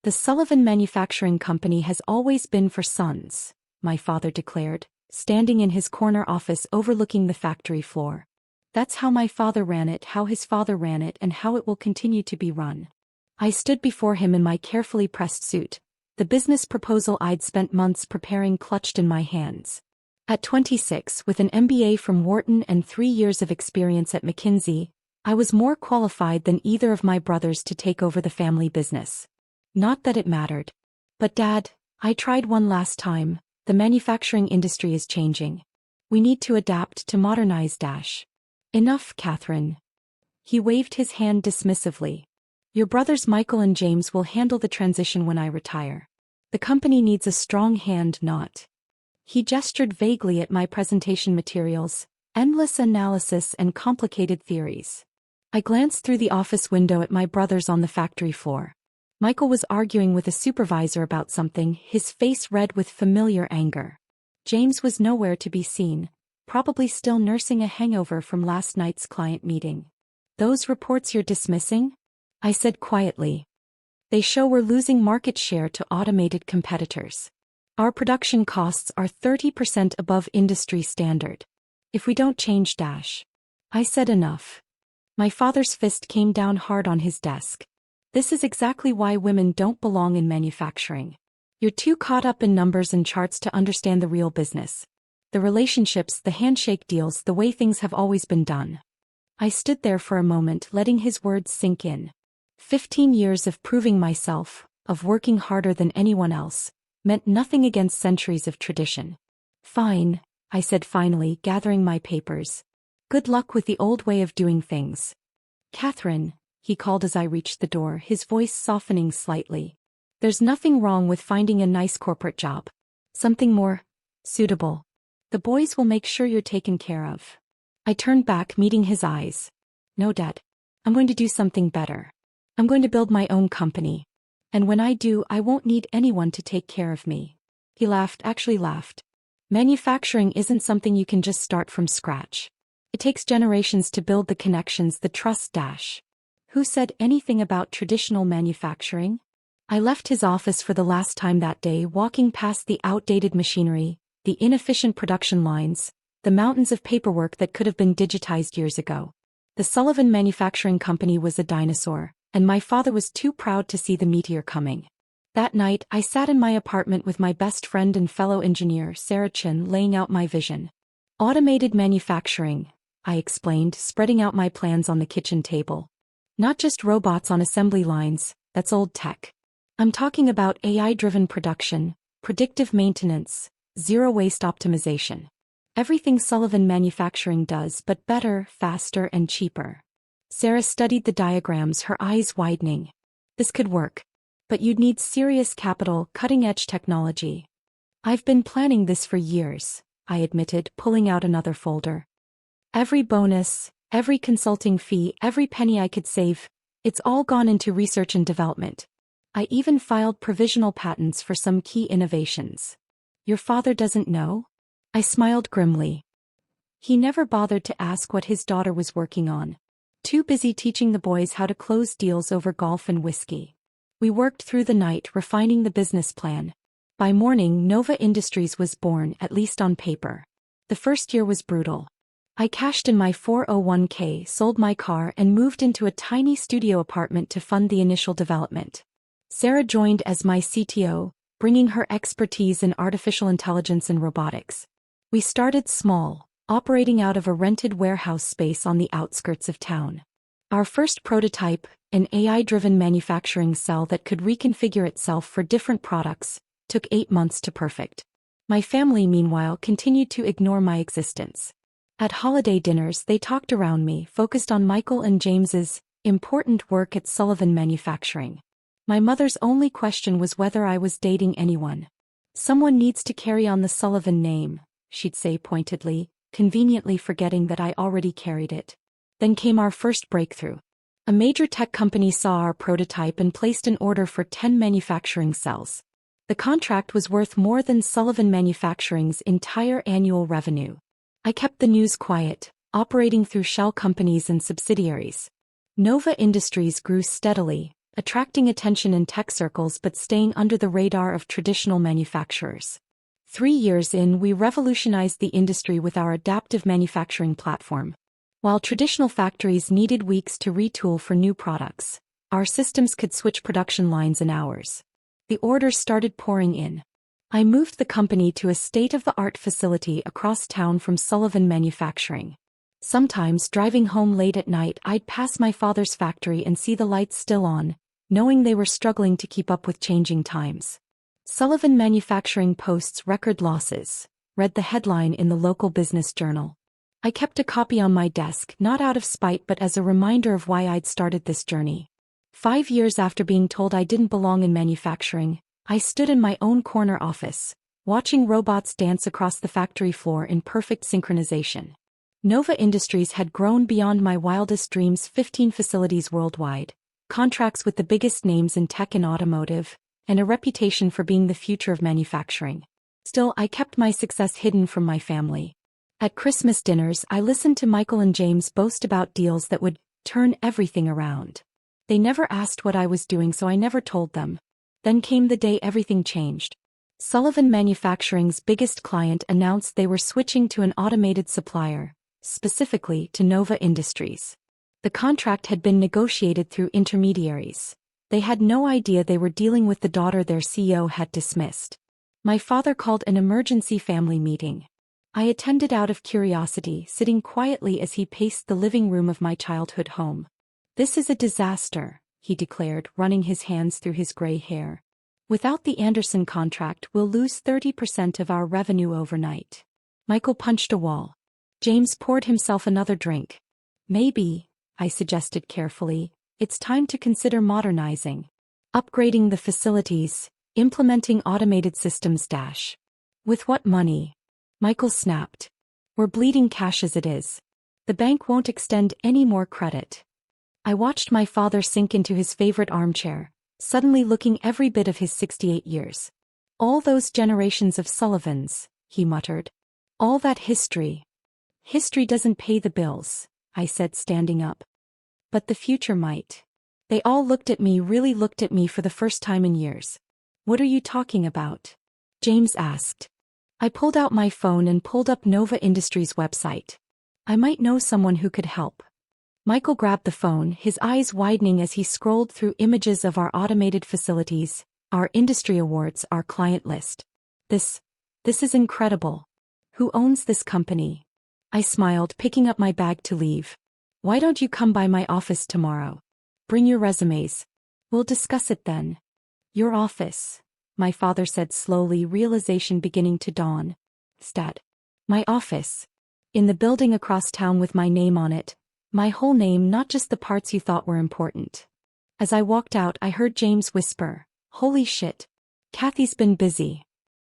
The Sullivan Manufacturing Company has always been for sons, my father declared, standing in his corner office overlooking the factory floor. That's how my father ran it, how his father ran it, and how it will continue to be run. I stood before him in my carefully pressed suit, the business proposal I'd spent months preparing clutched in my hands. At 26, with an MBA from Wharton and 3 years of experience at McKinsey, I was more qualified than either of my brothers to take over the family business. Not that it mattered. But Dad, I tried one last time, the manufacturing industry is changing. We need to adapt to modernize. Enough, Katherine. He waved his hand dismissively. Your brothers Michael and James will handle the transition when I retire. The company needs a strong hand, not. He gestured vaguely at my presentation materials, endless analysis and complicated theories. I glanced through the office window at my brothers on the factory floor. Michael was arguing with a supervisor about something, his face red with familiar anger. James was nowhere to be seen, probably still nursing a hangover from last night's client meeting. Those reports you're dismissing? I said quietly. They show we're losing market share to automated competitors. Our production costs are 30% above industry standard. If we don't change. I said enough. My father's fist came down hard on his desk. This is exactly why women don't belong in manufacturing. You're too caught up in numbers and charts to understand the real business. The relationships, the handshake deals, the way things have always been done. I stood there for a moment, letting his words sink in. 15 years of proving myself, of working harder than anyone else, meant nothing against centuries of tradition. Fine, I said finally, gathering my papers. Good luck with the old way of doing things. Katherine, he called as I reached the door, his voice softening slightly. There's nothing wrong with finding a nice corporate job. Something more suitable. The boys will make sure you're taken care of. I turned back, meeting his eyes. No, Dad. I'm going to do something better. I'm going to build my own company. And when I do, I won't need anyone to take care of me. He laughed, actually laughed. Manufacturing isn't something you can just start from scratch. It takes generations to build the connections, the trust. Who said anything about traditional manufacturing? I left his office for the last time that day, walking past the outdated machinery, the inefficient production lines, the mountains of paperwork that could have been digitized years ago. The Sullivan Manufacturing Company was a dinosaur, and my father was too proud to see the meteor coming. That night, I sat in my apartment with my best friend and fellow engineer, Sarah Chin, laying out my vision. Automated manufacturing, I explained, spreading out my plans on the kitchen table. Not just robots on assembly lines, that's old tech. I'm talking about AI-driven production, predictive maintenance, zero-waste optimization. Everything Sullivan Manufacturing does, but better, faster, and cheaper. Sarah studied the diagrams, her eyes widening. This could work. But you'd need serious capital, cutting-edge technology. I've been planning this for years, I admitted, pulling out another folder. Every bonus, every consulting fee, every penny I could save, it's all gone into research and development. I even filed provisional patents for some key innovations. Your father doesn't know? I smiled grimly. He never bothered to ask what his daughter was working on. Too busy teaching the boys how to close deals over golf and whiskey. We worked through the night refining the business plan. By morning, Nova Industries was born, at least on paper. The first year was brutal. I cashed in my 401k, sold my car, and moved into a tiny studio apartment to fund the initial development. Sarah joined as my CTO, bringing her expertise in artificial intelligence and robotics. We started small, operating out of a rented warehouse space on the outskirts of town. Our first prototype, an AI-driven manufacturing cell that could reconfigure itself for different products, took 8 months to perfect. My family, meanwhile, continued to ignore my existence. At holiday dinners, they talked around me, focused on Michael and James's important work at Sullivan Manufacturing. My mother's only question was whether I was dating anyone. Someone needs to carry on the Sullivan name, she'd say pointedly, conveniently forgetting that I already carried it. Then came our first breakthrough. A major tech company saw our prototype and placed an order for 10 manufacturing cells. The contract was worth more than Sullivan Manufacturing's entire annual revenue. I kept the news quiet, operating through shell companies and subsidiaries. Nova Industries grew steadily, attracting attention in tech circles but staying under the radar of traditional manufacturers. 3 years in, we revolutionized the industry with our adaptive manufacturing platform. While traditional factories needed weeks to retool for new products, our systems could switch production lines in hours. The orders started pouring in. I moved the company to a state-of-the-art facility across town from Sullivan Manufacturing. Sometimes, driving home late at night, I'd pass my father's factory and see the lights still on, knowing they were struggling to keep up with changing times. Sullivan Manufacturing posts record losses, read the headline in the local business journal. I kept a copy on my desk, not out of spite but as a reminder of why I'd started this journey. 5 years after being told I didn't belong in manufacturing, I stood in my own corner office, watching robots dance across the factory floor in perfect synchronization. Nova Industries had grown beyond my wildest dreams: 15 facilities worldwide, contracts with the biggest names in tech and automotive, and a reputation for being the future of manufacturing. Still, I kept my success hidden from my family. At Christmas dinners, I listened to Michael and James boast about deals that would turn everything around. They never asked what I was doing, so I never told them. Then came the day everything changed. Sullivan Manufacturing's biggest client announced they were switching to an automated supplier, specifically to Nova Industries. The contract had been negotiated through intermediaries. They had no idea they were dealing with the daughter their CEO had dismissed. My father called an emergency family meeting. I attended out of curiosity, sitting quietly as he paced the living room of my childhood home. "This is a disaster," he declared, running his hands through his gray hair. "Without the Anderson contract, we'll lose 30% of our revenue overnight." Michael punched a wall. James poured himself another drink. "Maybe," I suggested carefully, "it's time to consider modernizing. Upgrading the facilities, implementing automated systems. With what money?" Michael snapped. "We're bleeding cash as it is. The bank won't extend any more credit." I watched my father sink into his favorite armchair, suddenly looking every bit of his 68 years. "All those generations of Sullivans," he muttered. "All that history." "History doesn't pay the bills," I said, standing up. "But the future might." They all looked at me, really looked at me for the first time in years. "What are you talking about?" James asked. I pulled out my phone and pulled up Nova Industries' website. "I might know someone who could help." Michael grabbed the phone, his eyes widening as he scrolled through images of our automated facilities, our industry awards, our client list. This is incredible. Who owns this company?" I smiled, picking up my bag to leave. "Why don't you come by my office tomorrow? Bring your resumes. We'll discuss it then." "Your office," my father said slowly, realization beginning to dawn. My office. In the building across town with my name on it. My whole name, not just the parts you thought were important. As I walked out, I heard James whisper, "Holy shit. Kathy's been busy."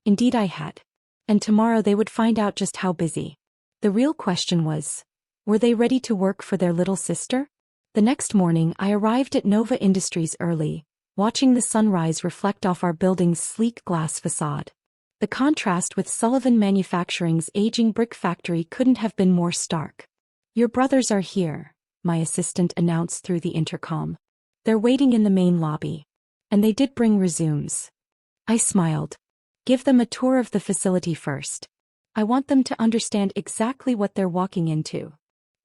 Indeed I had. And tomorrow they would find out just how busy. The real question was, were they ready to work for their little sister? The next morning, I arrived at Nova Industries early, watching the sunrise reflect off our building's sleek glass facade. The contrast with Sullivan Manufacturing's aging brick factory couldn't have been more stark. "Your brothers are here," my assistant announced through the intercom. "They're waiting in the main lobby." And they did bring resumes. I smiled. "Give them a tour of the facility first. I want them to understand exactly what they're walking into."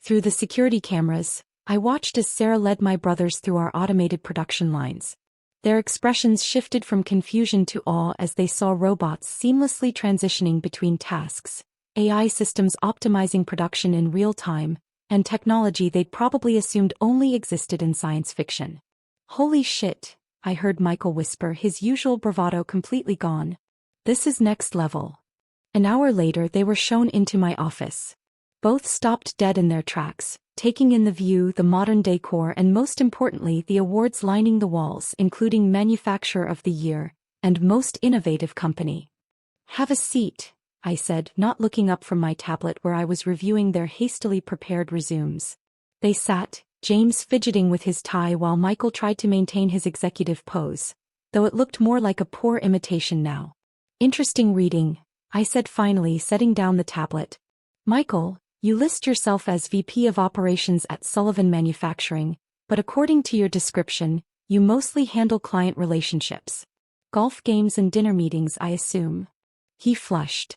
Through the security cameras, I watched as Sarah led my brothers through our automated production lines. Their expressions shifted from confusion to awe as they saw robots seamlessly transitioning between tasks, AI systems optimizing production in real time, and technology they'd probably assumed only existed in science fiction. "Holy shit," I heard Michael whisper, his usual bravado completely gone. "This is next level." An hour later they were shown into my office. Both stopped dead in their tracks, taking in the view, the modern decor, and most importantly the awards lining the walls, including Manufacturer of the Year and Most Innovative Company. "Have a seat," I said, not looking up from my tablet where I was reviewing their hastily prepared resumes. They sat, James fidgeting with his tie while Michael tried to maintain his executive pose, though it looked more like a poor imitation now. "Interesting reading," I said finally, setting down the tablet. "Michael, you list yourself as VP of Operations at Sullivan Manufacturing, but according to your description, You mostly handle client relationships. Golf games and dinner meetings, I assume. He flushed.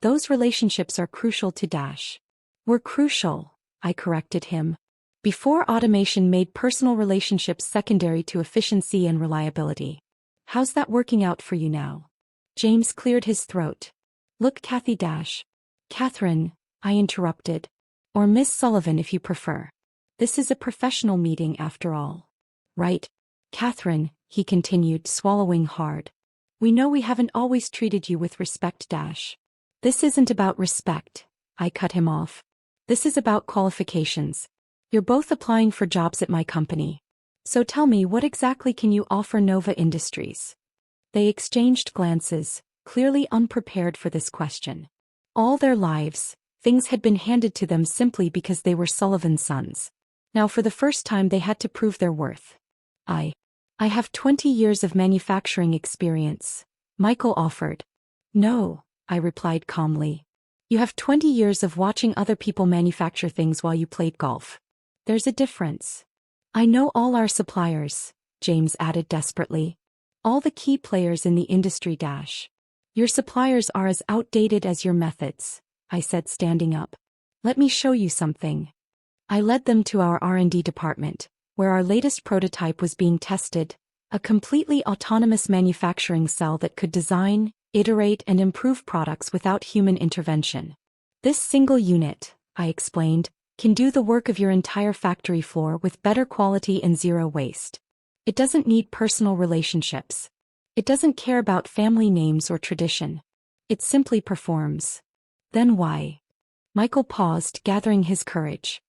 Those relationships are crucial to Dash. Were crucial, I corrected him. Before automation made personal relationships secondary to efficiency and reliability. How's that working out for you now? James cleared his throat. Look, Kathy Dash. Katherine, I interrupted. Or Miss Sullivan if you prefer. This is a professional meeting after all. Right? Katherine, he continued, swallowing hard. We know we haven't always treated you with respect, Dash. This isn't about respect, I cut him off. This is about qualifications. You're both applying for jobs at my company. So tell me, what exactly can you offer Nova Industries? They exchanged glances, clearly unprepared for this question. All their lives, things had been handed to them simply because they were Sullivan's sons. Now for the first time they had to prove their worth. I have 20 years of manufacturing experience, Michael offered. No, I replied calmly. You have 20 years of watching other people manufacture things while you played golf. There's a difference. I know all our suppliers, James added desperately. All the key players in the industry, Dash. Your suppliers are as outdated as your methods, I said, standing up. Let me show you something. I led them to our R&D department, where our latest prototype was being tested, a completely autonomous manufacturing cell that could design, iterate and improve products without human intervention. This single unit, I explained, can do the work of your entire factory floor with better quality and zero waste. It doesn't need personal relationships. It doesn't care about family names or tradition. It simply performs. Then why? Michael paused, gathering his courage.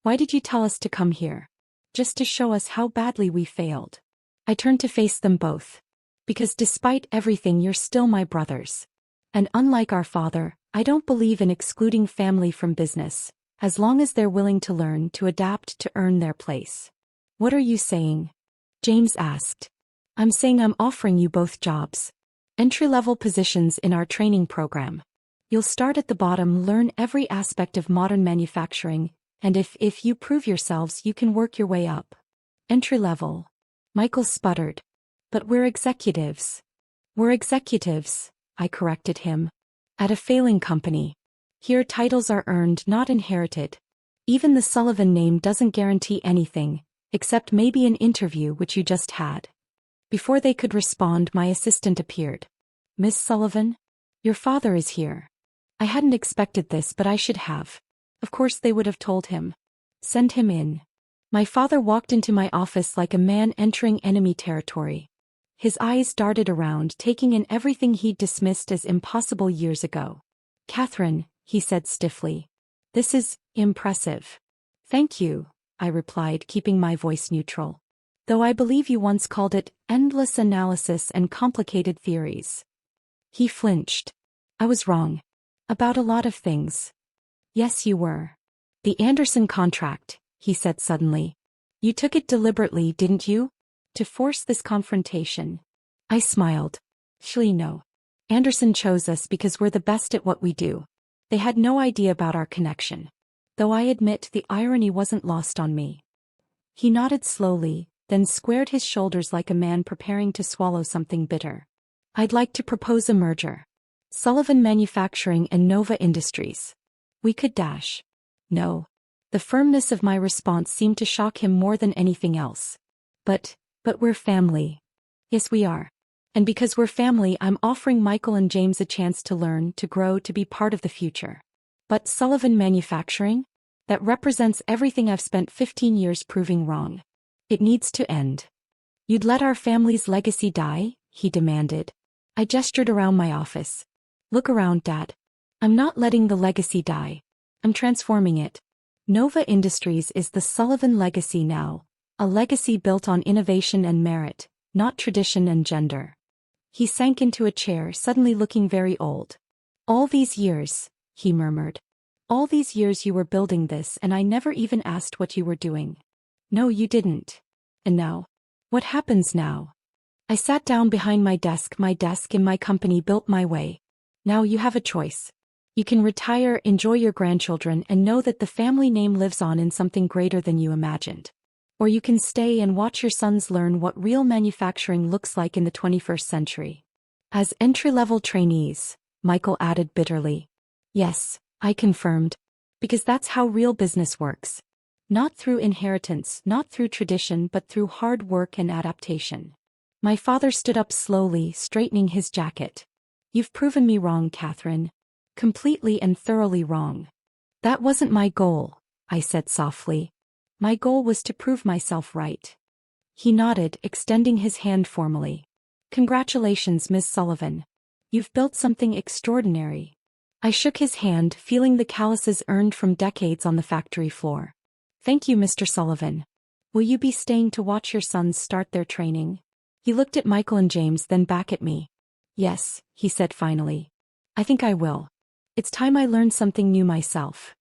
Why did you tell us to come here? Just to show us how badly we failed. I turned to face them both. Because despite everything, you're still my brothers. And unlike our father, I don't believe in excluding family from business, as long as they're willing to learn to adapt to earn their place. What are you saying? James asked. I'm saying I'm offering you both jobs. Entry-level positions in our training program. You'll start at the bottom, learn every aspect of modern manufacturing, and if you prove yourselves, you can work your way up. Entry-level. Michael sputtered. But we're executives. We're executives, I corrected him. At a failing company. Here titles are earned, not inherited. Even the Sullivan name doesn't guarantee anything, except maybe an interview which you just had. Before they could respond, my assistant appeared. Miss Sullivan? Your father is here. I hadn't expected this, but I should have. Of course they would have told him. Send him in. My father walked into my office like a man entering enemy territory. His eyes darted around, taking in everything he'd dismissed as impossible years ago. Katherine, he said stiffly. This is impressive. Thank you, I replied, keeping my voice neutral. Though I believe you once called it endless analysis and complicated theories. He flinched. I was wrong. About a lot of things. Yes, you were. The Anderson contract, he said suddenly. You took it deliberately, didn't you? To force this confrontation. I smiled. Actually, no. Anderson chose us because we're the best at what we do. They had no idea about our connection. Though I admit the irony wasn't lost on me. He nodded slowly, then squared his shoulders like a man preparing to swallow something bitter. I'd like to propose a merger. Sullivan Manufacturing and Nova Industries. We could dash. No. The firmness of my response seemed to shock him more than anything else. But we're family. Yes, we are. And because we're family, I'm offering Michael and James a chance to learn, to grow, to be part of the future. But Sullivan Manufacturing? That represents everything I've spent 15 years proving wrong. It needs to end. You'd let our family's legacy die? He demanded. I gestured around my office. Look around, Dad. I'm not letting the legacy die. I'm transforming it. Nova Industries is the Sullivan legacy now, a legacy built on innovation and merit, not tradition and gender. He sank into a chair, suddenly looking very old. All these years, he murmured. All these years you were building this and I never even asked what you were doing. No, you didn't. And now? What happens now? I sat down behind my desk in my company built my way. Now you have a choice. You can retire, enjoy your grandchildren, and know that the family name lives on in something greater than you imagined. Or you can stay and watch your sons learn what real manufacturing looks like in the 21st century. As entry-level trainees, Michael added bitterly. Yes, I confirmed. Because that's how real business works. Not through inheritance, not through tradition, but through hard work and adaptation. My father stood up slowly, straightening his jacket. You've proven me wrong, Katherine. Completely and thoroughly wrong. That wasn't my goal, I said softly. My goal was to prove myself right. He nodded, extending his hand formally. Congratulations, Miss Sullivan. You've built something extraordinary. I shook his hand, feeling the calluses earned from decades on the factory floor. Thank you, Mr. Sullivan. Will you be staying to watch your sons start their training? He looked at Michael and James, then back at me. Yes, he said finally. I think I will. It's time I learned something new myself.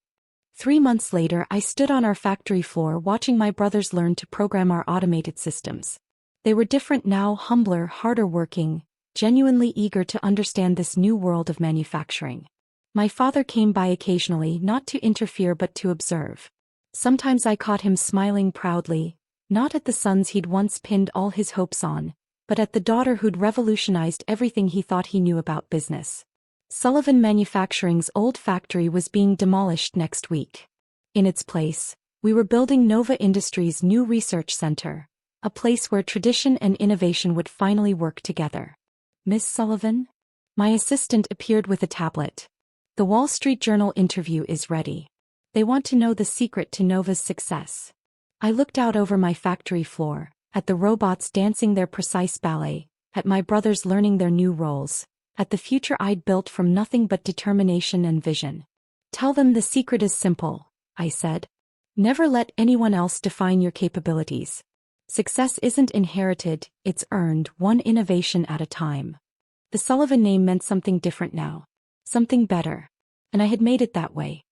3 months later, I stood on our factory floor watching my brothers learn to program our automated systems. They were different now, humbler, harder working, genuinely eager to understand this new world of manufacturing. My father came by occasionally, not to interfere but to observe. Sometimes I caught him smiling proudly, not at the sons he'd once pinned all his hopes on, but at the daughter who'd revolutionized everything he thought he knew about business. Sullivan Manufacturing's old factory was being demolished next week. In its place, we were building Nova Industries' new research center, a place where tradition and innovation would finally work together. Miss Sullivan? My assistant appeared with a tablet. The Wall Street Journal interview is ready. They want to know the secret to Nova's success. I looked out over my factory floor, at the robots dancing their precise ballet, at my brothers learning their new roles, at the future I'd built from nothing but determination and vision. Tell them the secret is simple, I said. Never let anyone else define your capabilities. Success isn't inherited, it's earned, one innovation at a time. The Sullivan name meant something different now. Something better. And I had made it that way.